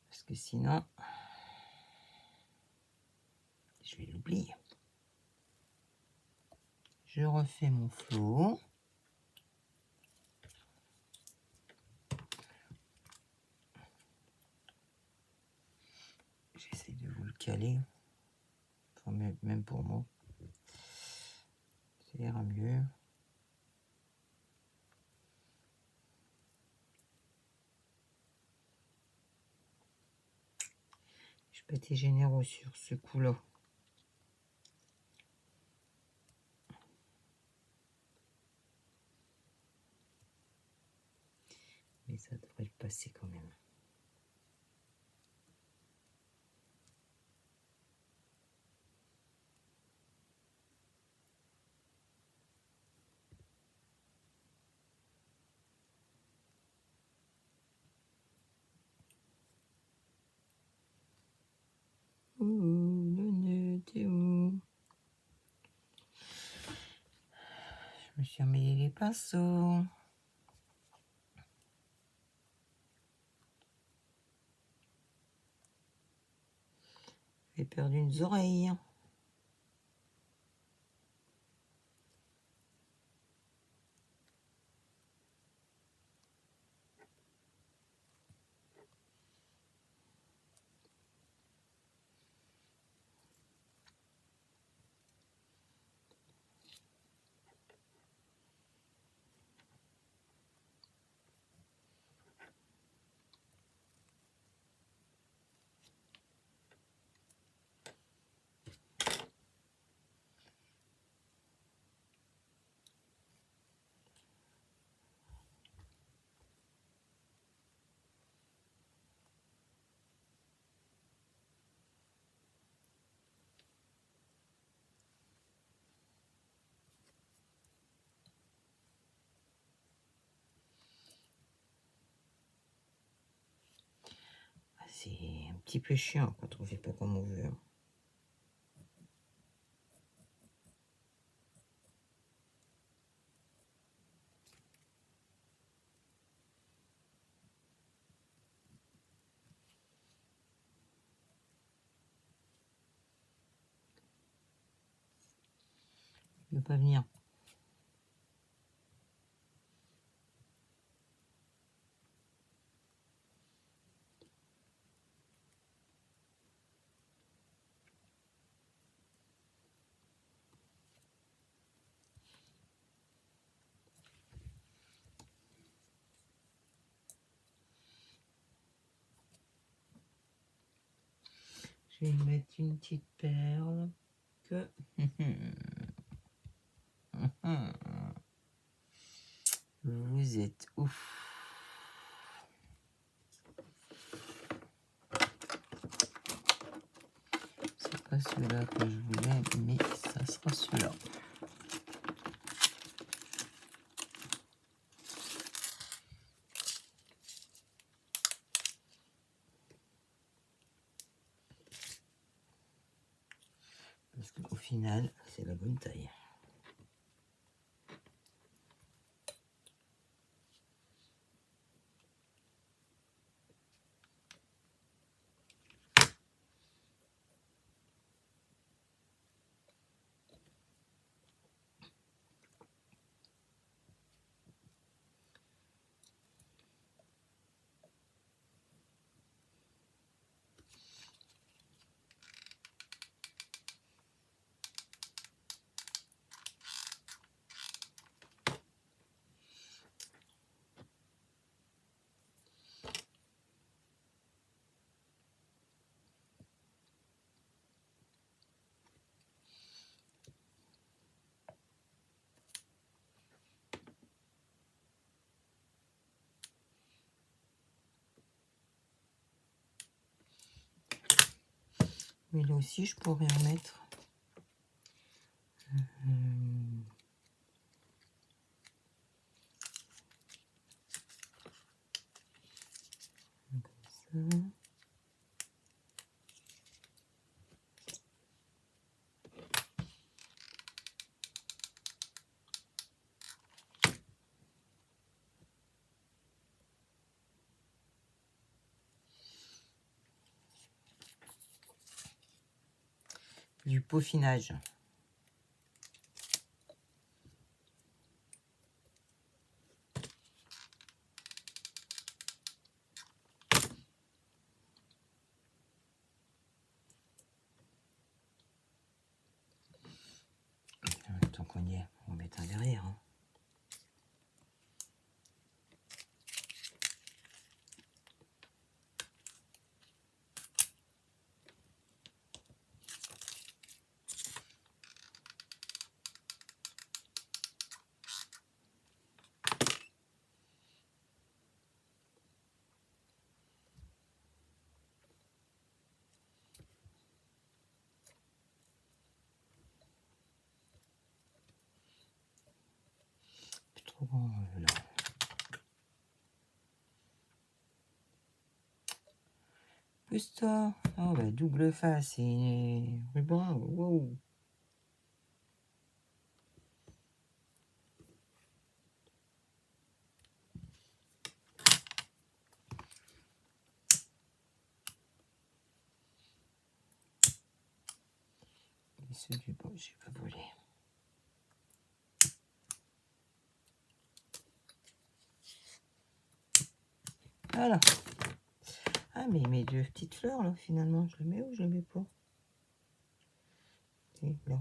Parce que sinon, je vais l'oublier. Je refais mon flot. J'essaie de vous le caler. Enfin, même pour moi. Ça ira mieux. Je n'ai pas été généreux sur ce coup-là. Mais ça devrait le passer quand même. Ouh, le nœud, t'es où? Je me suis emmêlé les pinceaux. J'ai perdu une oreille. C'est un petit peu chiant quand on fait pas comme on veut. Il ne veut pas venir. Je vais mettre une petite perle que... Vous êtes ouf. C'est pas celui-là que je voulais, mais ça sera celui-là. Parce qu'au final, c'est la bonne taille. Mais là aussi, je pourrais en mettre. Comme ça. Du peaufinage. Tant qu'on y est, on va mettre un derrière. Hein. Plus trop grand là. Plus toi. Oh bah double face et ruban. Wow. Et ceux du bas, j'ai pas volé. Voilà. Ah mais mes deux petites fleurs là finalement, je les mets ou je les mets pas? Et là.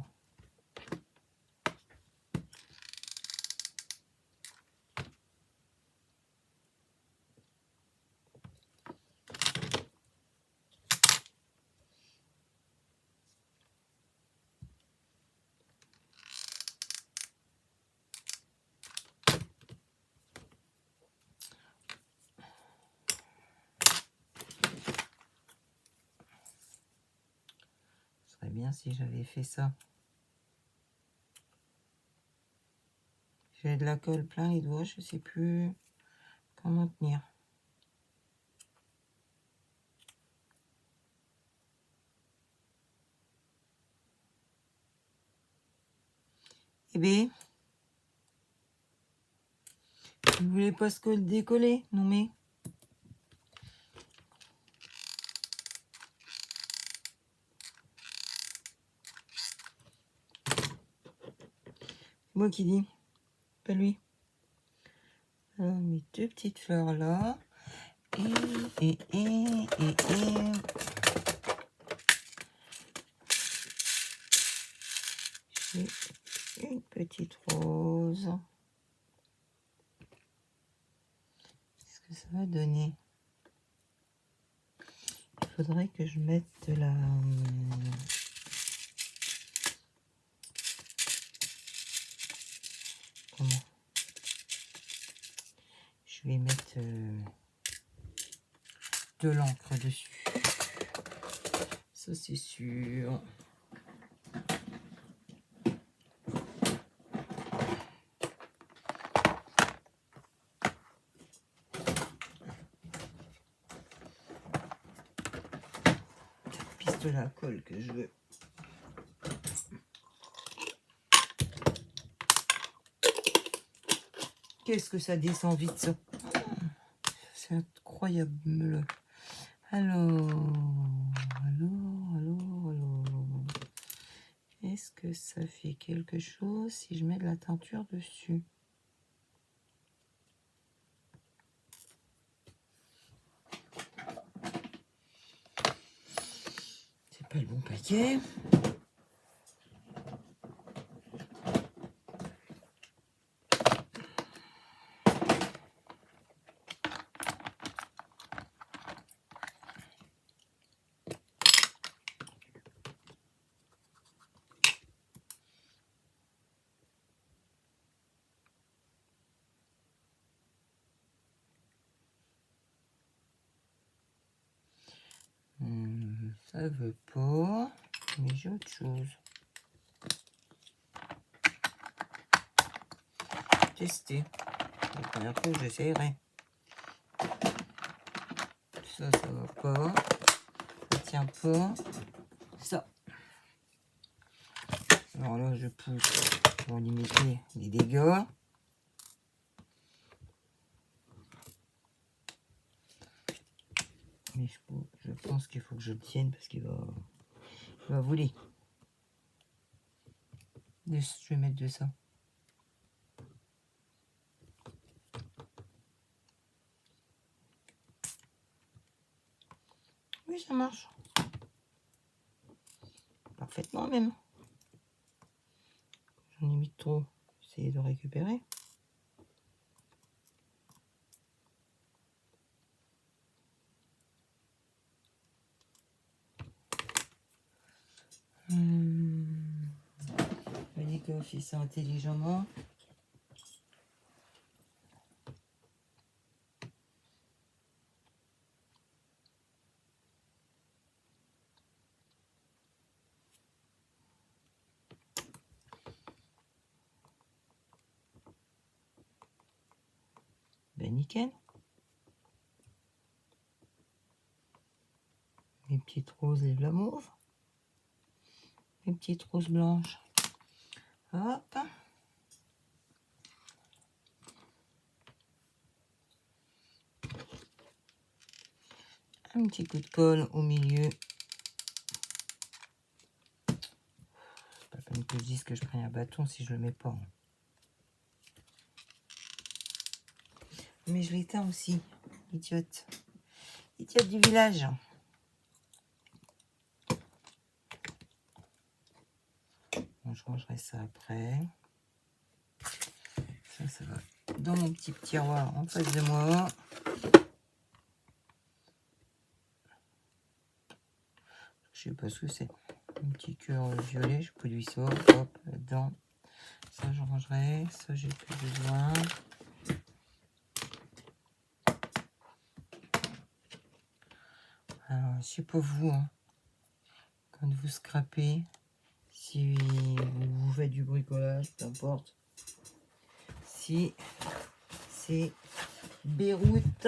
Ce serait bien si j'avais fait ça. J'ai de la colle plein les doigts, je sais plus comment tenir. Eh bien, vous voulez pas se décoller, non mais. Moi qui dis, pas lui. Alors, mes deux petites fleurs là. Et. J'ai une petite rose. Qu'est-ce que ça va donner? Il faudrait que je mette de la... Comment? Je vais mettre de l'encre dessus. Ça c'est sûr. De la colle que je veux. Qu'est-ce que ça descend vite ça? C'est incroyable. Alors. Est-ce que ça fait quelque chose si je mets de la teinture dessus? C'est pas le bon paquet. Ça veut pas, mais j'ai autre chose. Tester. La première fois, j'essayerai. Ça va pas. Ça tient pas. Ça. Alors là, je pousse pour limiter les dégâts. Mais je pense qu'il faut que je le tienne parce qu'il va voler. Je vais mettre de ça. Oui, ça marche. Parfaitement même. J'en ai mis trop. Essayer de récupérer. On dit qu'on fait ça intelligemment. Ben nickel. Mes petites roses et de la mauve. Mes petites roses blanches. Hop. Un petit coup de colle au milieu. C'est pas la peine que je dise que je prends un bâton si je le mets pas. Mais je l'éteins aussi. Idiote. Idiote du village. Bon, je rangerai ça après. Ça va dans mon petit tiroir en face de moi. Je sais pas ce que c'est. Un petit cœur violet, je produis ça. Hop, là-dedans. Ça, je rangerai. Ça, j'ai plus besoin. Alors, je sais pas vous, hein. Quand vous scrapez, si vous faites du bricolage, peu importe. Si c'est Beyrouth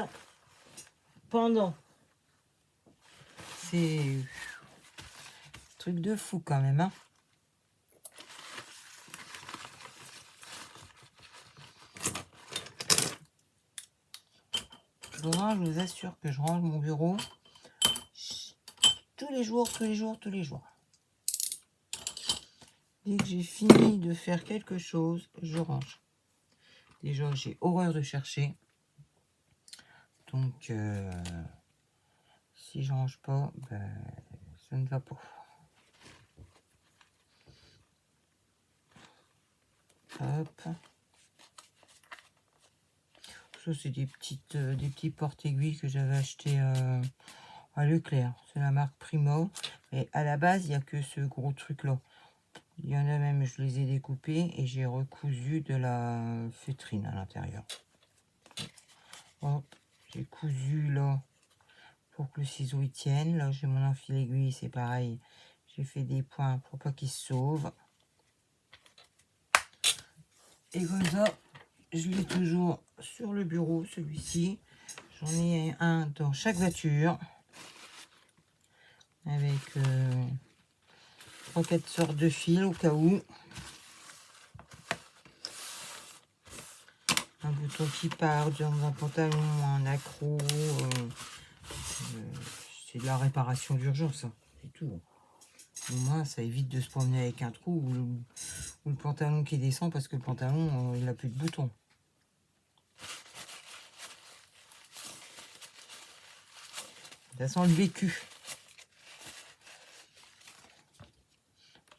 pendant. C'est truc de fou quand même, hein. Je vous assure que je range mon bureau tous les jours, tous les jours, tous les jours. Dès que j'ai fini de faire quelque chose, je range. Déjà, j'ai horreur de chercher. Donc, si je range pas, ben, ça ne va pas. Hop. Ça, c'est des petits porte-aiguilles que j'avais acheté à Leclerc. C'est la marque Primo. Et à la base, il n'y a que ce gros truc-là. Il y en a même, je les ai découpés et j'ai recousu de la feutrine à l'intérieur. Hop, j'ai cousu là pour que le ciseau y tienne. Là, j'ai mon enfil aiguille, c'est pareil. J'ai fait des points pour pas qu'il se sauve. Et comme ça, je l'ai toujours sur le bureau, celui-ci. J'en ai un dans chaque voiture. Avec 3-4 sortes de fils au cas où. Un bouton qui part dans un pantalon, un accro. C'est de la réparation d'urgence, hein. C'est tout. Au moins, ça évite de se promener avec un trou ou le pantalon qui descend parce que le pantalon, il n'a plus de boutons. Ça sent le vécu.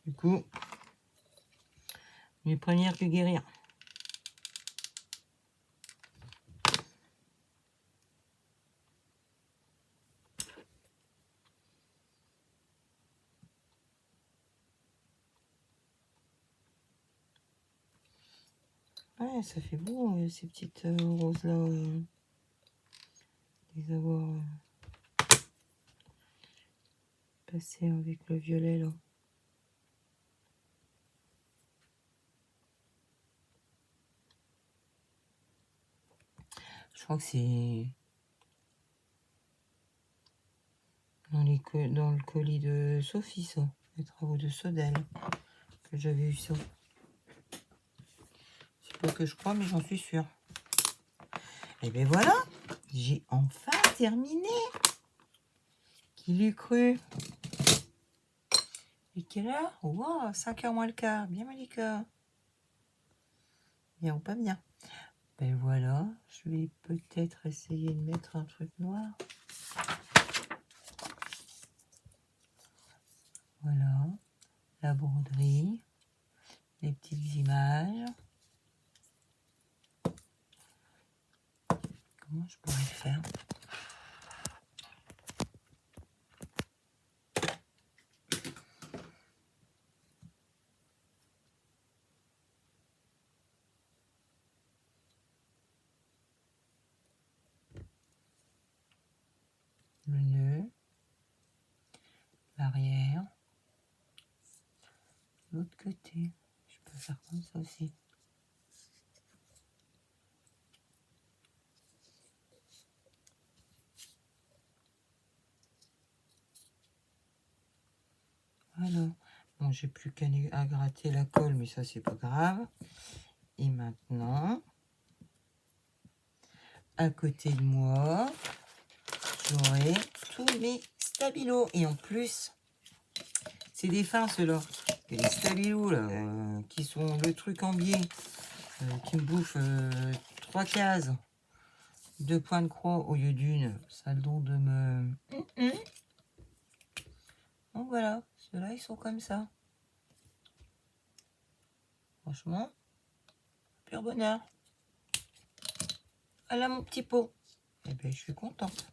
Du coup, mieux prévenir que guérir. Ouais, ça fait beau, ces petites roses-là. Les avoir passer avec le violet là. Je crois que c'est dans le colis de Sophie, ça. Les travaux de Sodèle. Que j'avais eu ça. C'est pas que je crois, mais j'en suis sûre. Et ben voilà, j'ai enfin terminé. Qui l'eût cru? Et quelle heure? Wow, 5h moins le quart. Bien malika. Bien ou pas bien? Ben voilà, je vais peut-être essayer de mettre un truc noir. Voilà, la broderie, les petites images. Comment je pourrais faire? Le nœud, l'arrière, l'autre côté. Je peux faire comme ça aussi. Voilà. Bon, j'ai plus qu'à gratter la colle, mais ça, c'est pas grave. Et maintenant, à côté de moi, j'aurai tous mes stabilos. Et en plus, c'est des fins, ceux-là. Et les stabilos, là, qui sont le truc en biais, qui me bouffent 3 cases. 2 points de croix au lieu d'une. Ça a le don de me... Donc voilà, ceux-là, ils sont comme ça. Franchement, pur bonheur. Voilà mon petit pot. Eh bien, je suis contente.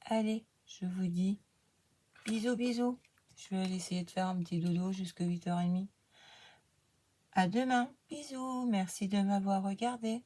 Allez, je vous dis bisous, bisous. Je vais aller essayer de faire un petit dodo jusqu'à 8h30. À demain. Bisous. Merci de m'avoir regardé.